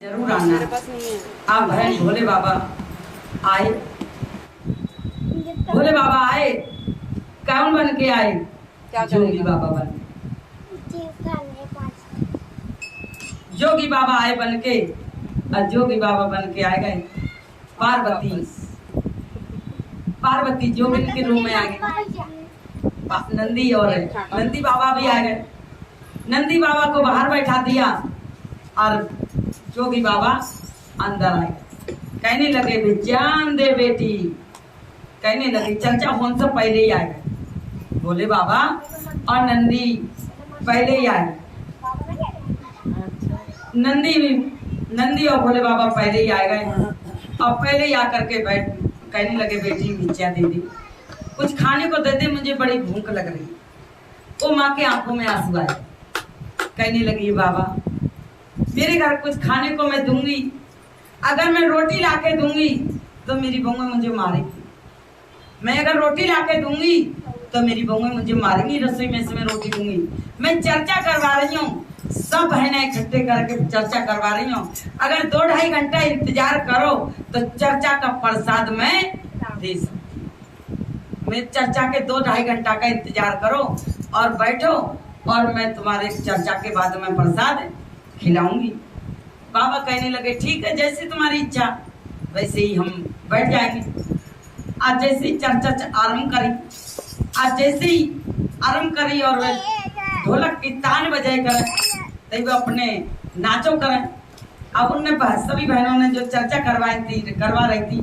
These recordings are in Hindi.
जरूर आना। आप बहन भोले बाबा आए, भोले बाबा आए, कौन बन के आए? जोगी बाबा बन के। जोगी बाबा आए बन के, और जोगी बाबा बन के आए गए पार्वती। पार्वती जोगिन के रूप में आ गए। नंदी और नंदी बाबा भी आ गए। नंदी बाबा को बाहर बैठा दिया और जोगी बाबा अंदर आए। कहने लगे विज्ञान दे बेटी, कहने लगे चर्चा होने से पहले ही आ गए। भोले बाबा और नंदी पहले ही आए। नंदी और भोले बाबा पहले ही आ गए और पहले ही आकर के बैठ कहने लगे बेटी विद्या दे दी, कुछ खाने को दे दे, मुझे बड़ी भूख लग रही। वो माँ के आंखों में आंसू आए। कहने लगी बाबा मेरे घर कुछ खाने को मैं दूंगी, अगर मैं रोटी लाके दूंगी तो मेरी बहू मुझे मारेगी। मैं अगर रोटी लाके दूंगी तो मेरी बहू मुझे मारेगी। रसोई में से मैं रोटी दूंगी। मैं चर्चा करवा रही हूँ, सब बहनें इकट्ठे करके चर्चा करवा रही हूँ। अगर 2-2.5 घंटा इंतजार करो तो चर्चा का प्रसाद मैं दे सकती हूँ। मैं चर्चा के 2-2.5 घंटा का इंतजार करो और बैठो, और मैं तुम्हारे चर्चा के बाद में प्रसाद खिलाऊंगी। बाबा कहने लगे ठीक है, जैसे तुम्हारी इच्छा वैसे ही हम बैठ जाएंगे। आज जैसे ही चर्चा आरंभ करी, आज जैसे ही आरंभ करी और ढोलक की तान बजाए करें तभी वो अपने नाचो करें। अब उनने सभी बहनों ने जो चर्चा करवा रही थी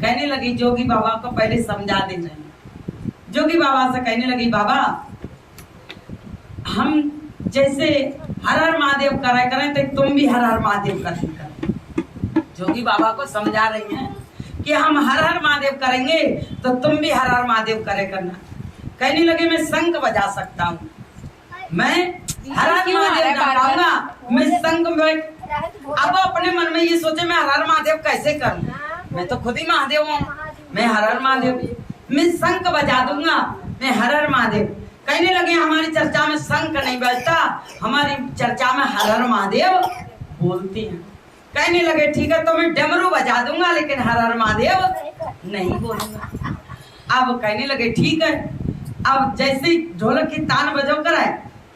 कहने लगी जोगी बाबा को पहले समझा दे रहे। जोगी बाबा से कहने लगी बाबा हम जैसे हर हर महादेव करें तो तुम भी हर हर महादेव करें। जोगी बाबा को समझा रही हैं कि हम हर हर महादेव करेंगे तो तुम भी हर हर महादेव करना। कहने लगे मैं शंख बजा सकता हूँ, मैं हर हर महादेव गाऊंगा, मैं शंख में। अब अपने मन में ये सोचे मैं हर हर महादेव कैसे करूँ, मैं तो खुद ही महादेव हूँ, मैं हर हर महादेव, मैं शंख बजा दूंगा, मैं हर हर महादेव। कहने लगे हमारी चर्चा में शंख नहीं बजता, हमारी चर्चा में हर हर महादेव बोलती हैं। कहने लगे ठीक है तो मैं डमरू बजा दूंगा लेकिन हर हर महादेव नहीं बोलूंगा। अब कहने लगे ठीक है। अब जैसे ही ढोलक की तान बजो करे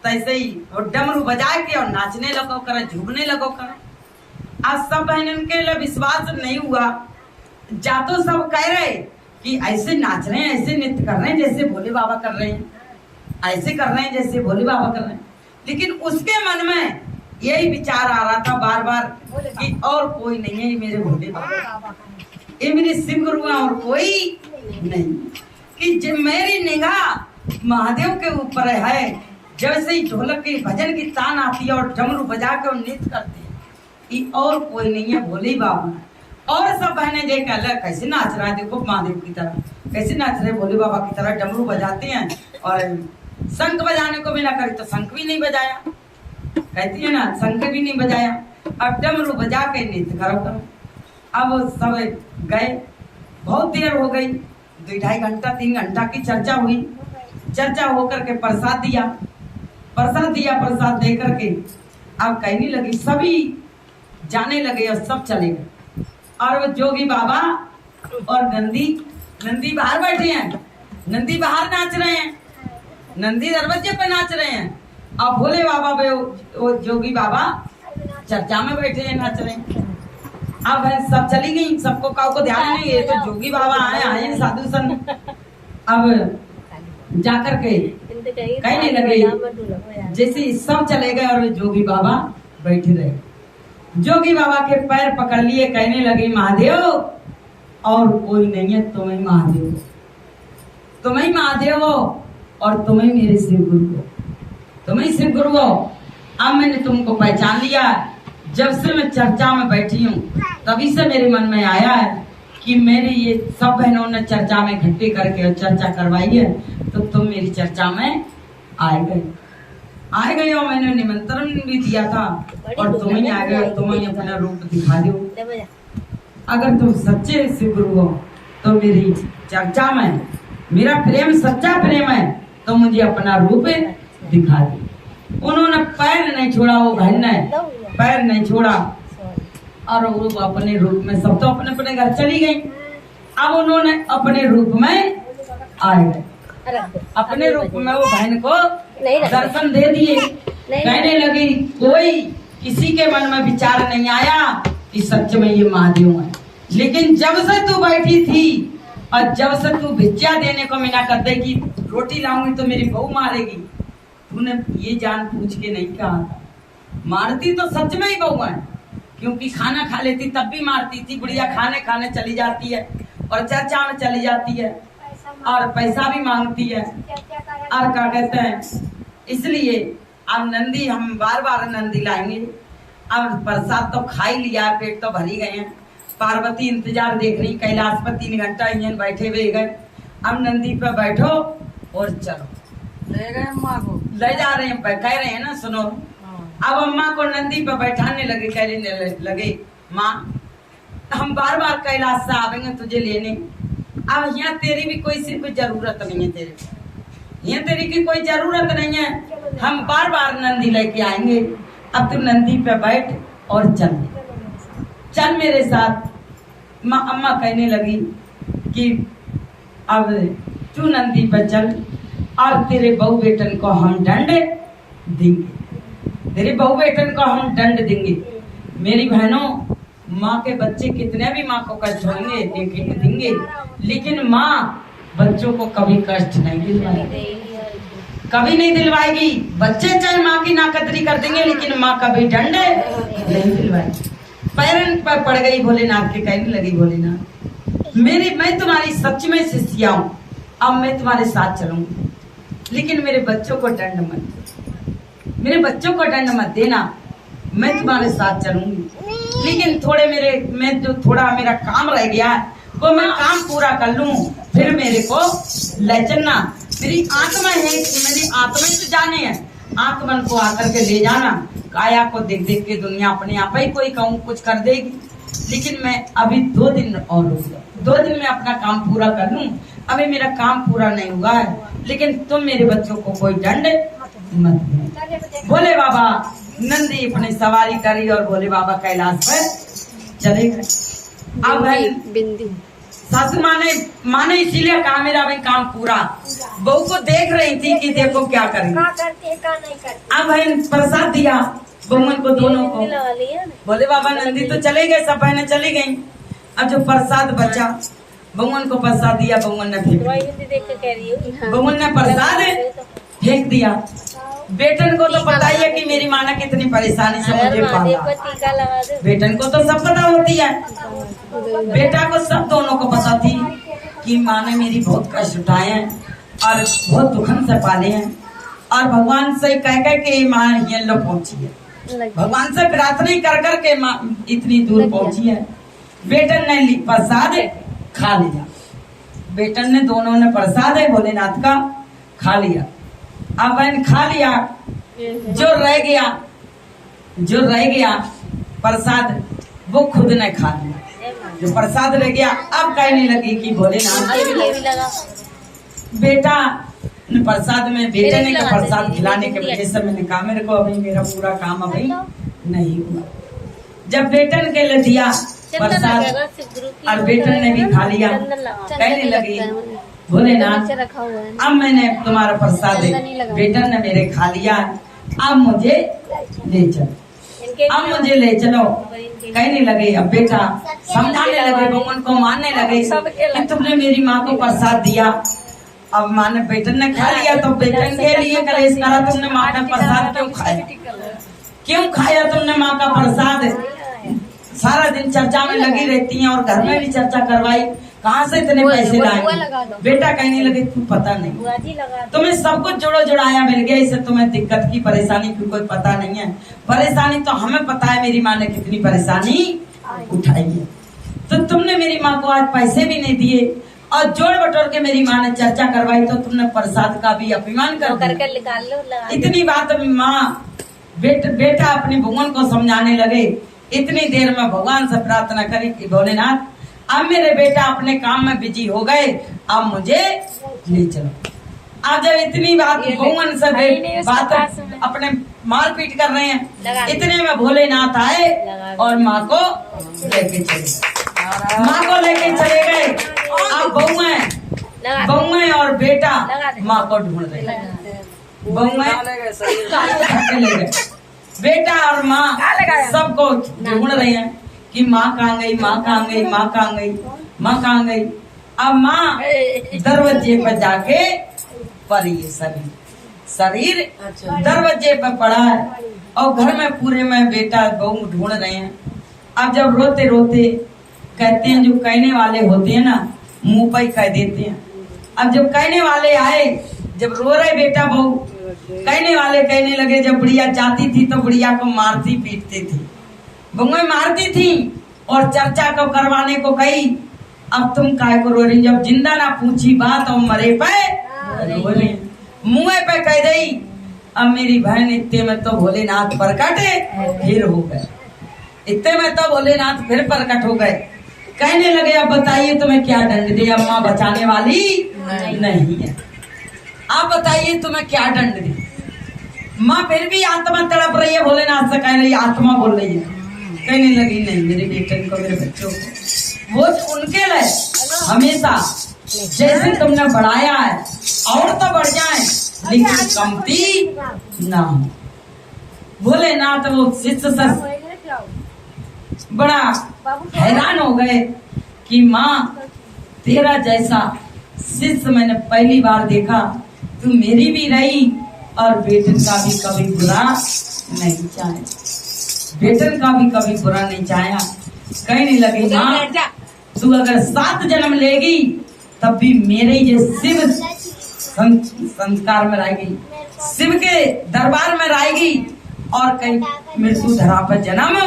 तैसे ही वो डमरू बजा के और नाचने लगो करे, झूमने लगो करे। आज सब बहनों के लिए विश्वास नहीं हुआ। जा तो सब कह रहे कि ऐसे नाच रहे हैं, ऐसे नृत्य कर रहे हैं जैसे भोले बाबा कर रहे हैं, ऐसे कर रहे हैं जैसे भोले बाबा कर रहे हैं। लेकिन उसके मन में यही विचार आ रहा था बार बार कि और कोई नहीं है, ये मेरे भोले बाबा, ये मेरे शिव गुरु हैं और कोई नहीं। कि जब मेरी निगाह महादेव के ऊपर है, जैसे ही ढोलक की भजन की तान आती है और डमरू बजा के नृत्य करते हैं, ये और कोई नहीं है, भोले बाबा। और सब बहने देख अलग कैसे नाच रहा है, देखो महादेव की तरह कैसे नाच रहे, भोले बाबा की तरह डमरू बजाते हैं। और शंख बजाने को भी ना करी तो शंख भी नहीं बजाया, कहती है ना शंख भी नहीं बजाया। अब डमरू बजा के नृत्य करो। अब सब गए, बहुत देर हो गई, 2-2.5 घंटा 3 घंटा की चर्चा हुई। चर्चा होकर के प्रसाद दिया, प्रसाद दे करके अब कहने लगी, सभी जाने लगे और सब चले गए। और वो जोगी बाबा और नंदी बाहर बैठे हैं, नंदी बाहर नाच रहे हैं, नंदी दरवाजे पे नाच रहे हैं। अब भोले बाबा वो जोगी बाबा चर्चा में बैठे हैं, नाच रहे हैं। अब सब चली गई, सबको काऊ को ध्यान नहीं, ये तो जोगी बाबा आए साधु संत। अब जाकर के कहने लगे, जैसे सब चले गए और जोगी बाबा बैठे रहे। जोगी बाबा के पैर पकड़ लिए, कहने लगे महादेव और कोई नहीं है, तुम ही महादेव हो, तुम ही महादेव हो और तुम ही मेरे शिव गुरु हो, तुम ही शिव गुरु हो। अब मैंने तुमको पहचान लिया। जब से मैं चर्चा में बैठी हूँ तभी से मेरे मन में आया है कि मेरी ये सब बहनों ने चर्चा में इकट्ठे करके चर्चा करवाई है तो तुम मेरी चर्चा में आए गए और मैंने निमंत्रण भी दिया था और तुम ही आ गए, तुम ही अपना रूप दिखा दो। अगर तुम सच्चे शिव गुरु हो तो मेरी चर्चा में मेरा प्रेम सच्चा प्रेम है तो मुझे अपना रूप दिखा दो। उन्होंने पैर नहीं छोड़ा, वो बहन ने पैर नहीं छोड़ा। और वो अपने रूप में, सब तो अपने अपने घर चली गई। अब उन्होंने अपने रूप में आए गए, अपने रूप में वो बहन को दर्शन दे दिए। कहने लगी कोई किसी के मन में विचार नहीं आया कि सच में ये महादेव है, लेकिन जब से तू बैठी थी और जब से तू भिक्षा देने को मना कर दे कि रोटी लाऊंगी तो मेरी बहू मारेगी, तूने ये जान पूछ के नहीं कहा था। मारती तो सच में ही बहू है, क्योंकि खाना खा लेती तब भी मारती थी। बुढ़िया खाने खाने चली जाती है और चर्चा में चली जाती है और पैसा भी मांगती है और क्या कहते हैं। इसलिए अब नंदी, हम बार बार नंदी लाएंगे। अब प्रसाद तो खा ही लिया, पेट तो भर ही गए हैं। पार्वती इंतजार देख रही, कैलाश पर 3 घंटा इंजन बैठे हुए गए। अब नंदी पे बैठो और चलो, ले गए अम्मा को, ले जा रहे हैं, कह रहे हैं ना, सुनो। अब अम्मा को नंदी पे बैठाने लगे, कहने लगे माँ हम बार बार कैलाश से आवेंगे तुझे लेने। अब यहाँ तेरी भी कोई सिर्फ जरूरत नहीं है, तेरे यहाँ तेरी की कोई जरूरत नहीं है, हम बार बार नंदी लेके आएंगे। अब तू नंदी पे बैठ और चल मेरे साथ। अम्मा कहने लगी कि अब तू नंदी पे चल और तेरे बहू बेटन को हम दंड देंगे, तेरे बहू बेटन को हम दंड देंगे। मेरी बहनों, माँ के बच्चे कितने भी माँ को कष्ट होंगे देंगे, लेकिन माँ बच्चों को कभी कष्ट नहीं दिलवाएगी, कभी नहीं दिलवाएगी। बच्चे चाहे माँ की नाकदरी कर देंगे, लेकिन माँ कभी दंड नहीं दिलवाएगी। पैरन पर पड़ गई भोलेनाथ के, कहने लगी भोलेनाथ मैं तुम्हारी सच में शिष्या हूँ, अब मैं तुम्हारे साथ चलूंगी, लेकिन मेरे बच्चों को दंड मत दो, मेरे बच्चों को दंड मत देना, मैं तुम्हारे साथ चलूंगी। लेकिन थोड़ा मेरा काम रह गया है, वो मैं काम पूरा कर लूं, फिर मेरे को ले चलना। मेरी आत्मा है, मेरी आत्मा ही तो जाने है, आत्मन को आकर के ले जाना। काया को देख देख के दुनिया अपने आप ही कोई कहूँ कुछ कर देगी, लेकिन मैं अभी 2 दिन और रुक जाऊं, 2 दिन में अपना काम पूरा कर लूं। अभी मेरा काम पूरा नहीं हुआ है, लेकिन तुम मेरे बच्चों को कोई दंड मत दो। भोले बाबा नंदी अपनी सवारी करी और भोले बाबा कैलाश पर चले गए। अब सासू माँ ने इसीलिए कहा मेरा अभी काम पूरा। बहू को देख रही थी कि देखो क्या करेंगे। अब बहन प्रसाद दिया बहुमन को, दोनों को। भोले बाबा नंदी तो चले गए, सब बहनें चली गयी। अब जो प्रसाद बचा, बहुमन को प्रसाद दिया, बहुमन ने प्रसाद फेंक दिया। बेटन को तो पता ही है कि मेरी माँ ने कितनी परेशानी से मुझे पाला। बेटन को तो सब पता होती है, बेटा को सब, दोनों को पता थी कि माँ ने मेरी बहुत कष्ट उठाए हैं और बहुत दुखन से पाले हैं, और भगवान से कह के माँ ये लोग पहुंची है, भगवान से प्रार्थना कर कर के माँ इतनी दूर पहुंची है। बेटन ने प्रसाद खा लिया, बेटन ने, दोनों ने प्रसाद है भोलेनाथ का खा लिया। अब बहन खा लिया, जो रह गया प्रसाद वो खुद ने खा लिया, जो प्रसाद रह गया। अब कहने लगी कि भोलेनाथ बेटा प्रसाद में, बेटे ने प्रसाद खिलाने के वजह से मैंने कहा मेरे को अभी मेरा पूरा काम अभी नहीं हुआ। जब बेटन के लिए दिया प्रसाद और बेटन ने भी खा लिया, कहने लगी भोलेनाथ अब मैंने तुम्हारा प्रसाद बेटन ने मेरे खा लिया, अब मुझे ले चलो, अब मुझे ले चलो। कहने लगे, अब बेटा समझाने लगे, भगवान को मानने लगे कि तुमने मेरी माँ को प्रसाद दिया, अब माँ ने, बेटन ने खा लिया तो बेटन के लिए कलेश करा, तुमने माँ का प्रसाद क्यों खाया तुमने माँ का प्रसाद। सारा दिन चर्चा में लगी रहती हैं और घर में भी चर्चा करवाई, कहाँ से इतने पैसे लाए। बेटा कहने लगे तू पता नहीं, तुम्हें सब कुछ जुड़ाया मिल गया, इससे तुम्हें दिक्कत की परेशानी की कोई पता नहीं है। परेशानी तो हमें पता है, मेरी माँ ने कितनी परेशानी उठाई है। तो तुमने मेरी माँ को आज पैसे भी नहीं दिए और जोड़ बटोर के मेरी माँ ने चर्चा करवाई, तो तुमने प्रसाद का भी अपमान कर दिया। इतनी बात माँ बेटा अपने भगवान को समझाने लगे। इतनी देर में भगवान से प्रार्थना करी कि भोलेनाथ अब मेरे बेटा अपने काम में बिजी हो गए, अब मुझे ले चलो। अब जब इतनी बात भगवान से बात अपने मारपीट कर रहे हैं, इतने में भोलेनाथ आए और माँ को लेके चले गए, माँ को लेके चले गए। अब बहुएं और बेटा माँ को ढूंढ रहे, बहुएं ले गए, बेटा और माँ सबको ढूंढ रहे हैं कि माँ कहाँ गई, माँ कहाँ गई, माँ कहाँ गई, माँ कहाँ गई। अब माँ दरवाजे पर जाके पड़ी है, शरीर दरवाजे पर पड़ा है और घर में पूरे में बेटा बहू ढूंढ रहे हैं। अब जब रोते रोते कहते हैं, जो कहने वाले होते हैं ना मुंह पर ही कह देते हैं। अब जब कहने वाले आए, जब रो रहे बेटा बहू, कहने वाले कहने लगे, जब बुढ़िया जाती थी तो बुढ़िया को मारती पीटती थी, बहुएं मारती थी और चर्चा को करवाने को कही। अब तुम काय को रो रही, जब जिंदा ना पूछी बात और मरे पे रो रही, मुँह पे कह दई। अब मेरी बहन इतने में तो भोलेनाथ प्रकट फिर हो गए, इतने में तो भोलेनाथ फिर प्रकट हो गए। कहने लगे, अब बताइए तुम्हें क्या दंड दे, अब माँ बचाने वाली नहीं है, आप बताइए तुम्हें क्या दंड दे। माँ फिर भी आत्मा तड़प रही है, भोलेनाथ से कह रही, आत्मा बोल रही है, कहने लगी नहीं, मेरे बेटे को, मेरे बच्चों को, वो उनके लिए हमेशा जैसे तुमने बढ़ाया है और तो बढ़ जाए लेकिन कमती ना हो। भोलेनाथ वो शिष्य से बड़ा हैरान हो गए कि माँ तेरा जैसा शिष्य मैंने पहली बार देखा, तू मेरी भी रही और बेटन का भी कभी बुरा नहीं चाहे, बेटन का भी कभी बुरा नहीं चाहा। कहने लगे, माँ तू अगर 7 जन्म लेगी तब भी मेरे ये शिव संस्कार में रहेगी, शिव के दरबार में रहेगी और कहीं मृत्यु धरा पर जन्म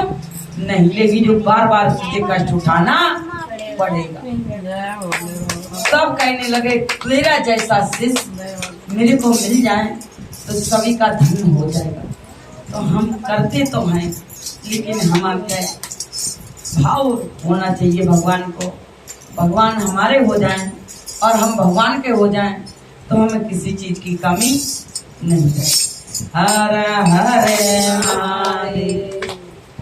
नहीं लेगी, जो बार बार तुझे कष्ट उठाना पड़ेगा। सब कहने लगे, तेरा जैसा शिष्य मेरे को मिल जाए तो सभी का धन हो जाएगा। तो हम करते तो हैं लेकिन हमारे भाव होना चाहिए भगवान को, भगवान हमारे हो जाएं और हम भगवान के हो जाएं तो हमें किसी चीज की कमी नहीं है। हर हरे महादेव।